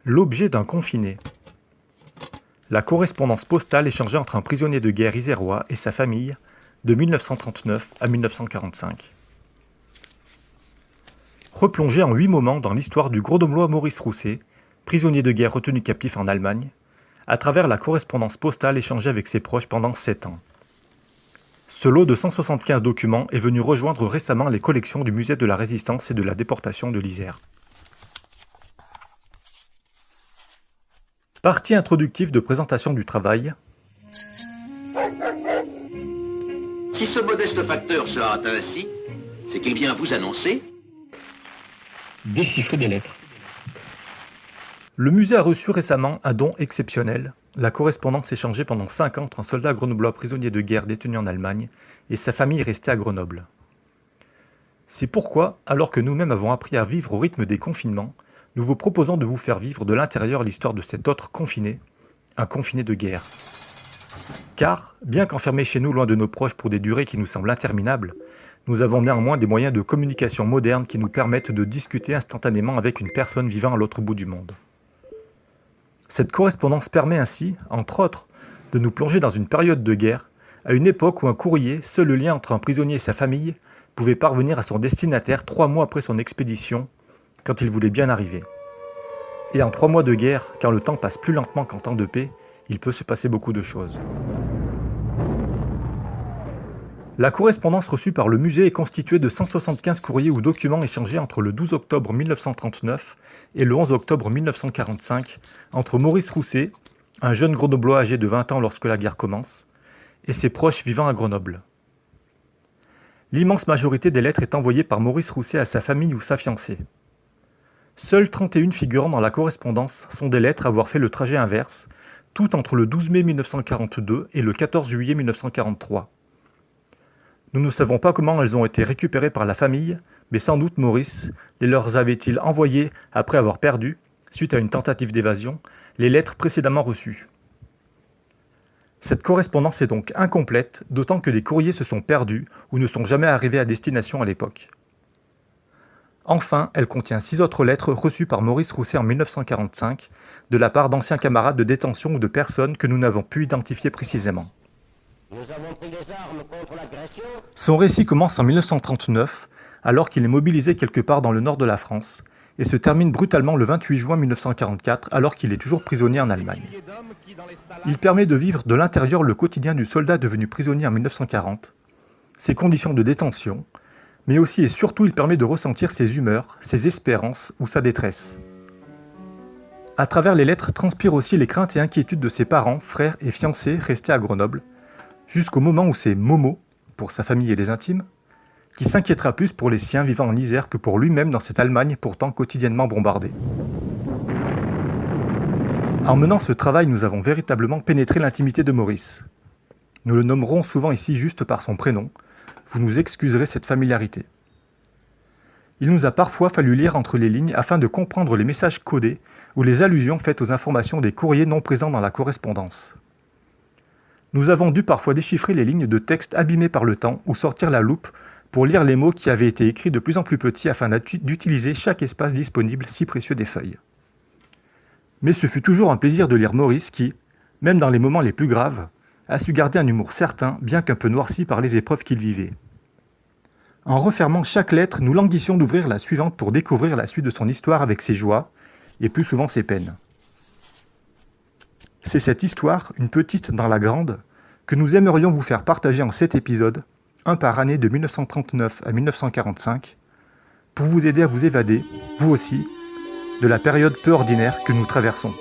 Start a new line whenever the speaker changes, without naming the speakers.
L'objet d'un confiné. La correspondance postale échangée entre un prisonnier de guerre isérois et sa famille de 1939 à 1945. Replongé en 8 moments dans l'histoire du grenoblois Maurice Rousset, prisonnier de guerre retenu captif en Allemagne, à travers la correspondance postale échangée avec ses proches pendant 7 ans. Ce lot de 175 documents est venu rejoindre récemment les collections du Musée de la Résistance et de la Déportation de l'Isère. Partie introductive de présentation du travail.
Si ce modeste facteur se hâte ainsi, c'est qu'il vient vous annoncer
déchiffrer des lettres.
Le musée a reçu récemment un don exceptionnel, la correspondance échangée pendant 5 ans entre un soldat grenoblois prisonnier de guerre détenu en Allemagne et sa famille restée à Grenoble. C'est pourquoi, alors que nous-mêmes avons appris à vivre au rythme des confinements, nous vous proposons de vous faire vivre de l'intérieur l'histoire de cet autre confiné, un confiné de guerre. Car, bien qu'enfermés chez nous loin de nos proches pour des durées qui nous semblent interminables, nous avons néanmoins des moyens de communication modernes qui nous permettent de discuter instantanément avec une personne vivant à l'autre bout du monde. Cette correspondance permet ainsi, entre autres, de nous plonger dans une période de guerre, à une époque où un courrier, seul lien entre un prisonnier et sa famille, pouvait parvenir à son destinataire 3 mois après son expédition, quand il voulait bien arriver. Et en 3 mois de guerre, quand le temps passe plus lentement qu'en temps de paix, il peut se passer beaucoup de choses. La correspondance reçue par le musée est constituée de 175 courriers ou documents échangés entre le 12 octobre 1939 et le 11 octobre 1945 entre Maurice Rousset, un jeune grenoblois âgé de 20 ans lorsque la guerre commence, et ses proches vivant à Grenoble. L'immense majorité des lettres est envoyée par Maurice Rousset à sa famille ou sa fiancée. Seules 31 figurant dans la correspondance sont des lettres à avoir fait le trajet inverse, toutes entre le 12 mai 1942 et le 14 juillet 1943. Nous ne savons pas comment elles ont été récupérées par la famille, mais sans doute Maurice les leur avait-il envoyées après avoir perdu, suite à une tentative d'évasion, les lettres précédemment reçues. Cette correspondance est donc incomplète, d'autant que des courriers se sont perdus ou ne sont jamais arrivés à destination à l'époque. Enfin, elle contient 6 autres lettres reçues par Maurice Rousset en 1945, de la part d'anciens camarades de détention ou de personnes que nous n'avons pu identifier précisément.
Nous avons pris des armes contre l'agression.
Son récit commence en 1939, alors qu'il est mobilisé quelque part dans le nord de la France, et se termine brutalement le 28 juin 1944, alors qu'il est toujours prisonnier en Allemagne. Il permet de vivre de l'intérieur le quotidien du soldat devenu prisonnier en 1940, ses conditions de détention, mais aussi et surtout il permet de ressentir ses humeurs, ses espérances ou sa détresse. À travers les lettres transpirent aussi les craintes et inquiétudes de ses parents, frères et fiancés restés à Grenoble, jusqu'au moment où c'est Momo, pour sa famille et les intimes, qui s'inquiétera plus pour les siens vivant en Isère que pour lui-même dans cette Allemagne pourtant quotidiennement bombardée. En menant ce travail, nous avons véritablement pénétré l'intimité de Maurice. Nous le nommerons souvent ici juste par son prénom, vous nous excuserez cette familiarité. Il nous a parfois fallu lire entre les lignes afin de comprendre les messages codés ou les allusions faites aux informations des courriers non présents dans la correspondance. Nous avons dû parfois déchiffrer les lignes de texte abîmées par le temps ou sortir la loupe pour lire les mots qui avaient été écrits de plus en plus petits afin d'utiliser chaque espace disponible si précieux des feuilles. Mais ce fut toujours un plaisir de lire Maurice qui, même dans les moments les plus graves, a su garder un humour certain, bien qu'un peu noirci par les épreuves qu'il vivait. En refermant chaque lettre, nous languissions d'ouvrir la suivante pour découvrir la suite de son histoire avec ses joies, et plus souvent ses peines. C'est cette histoire, une petite dans la grande, que nous aimerions vous faire partager en 7 épisodes, un par année de 1939 à 1945, pour vous aider à vous évader, vous aussi, de la période peu ordinaire que nous traversons.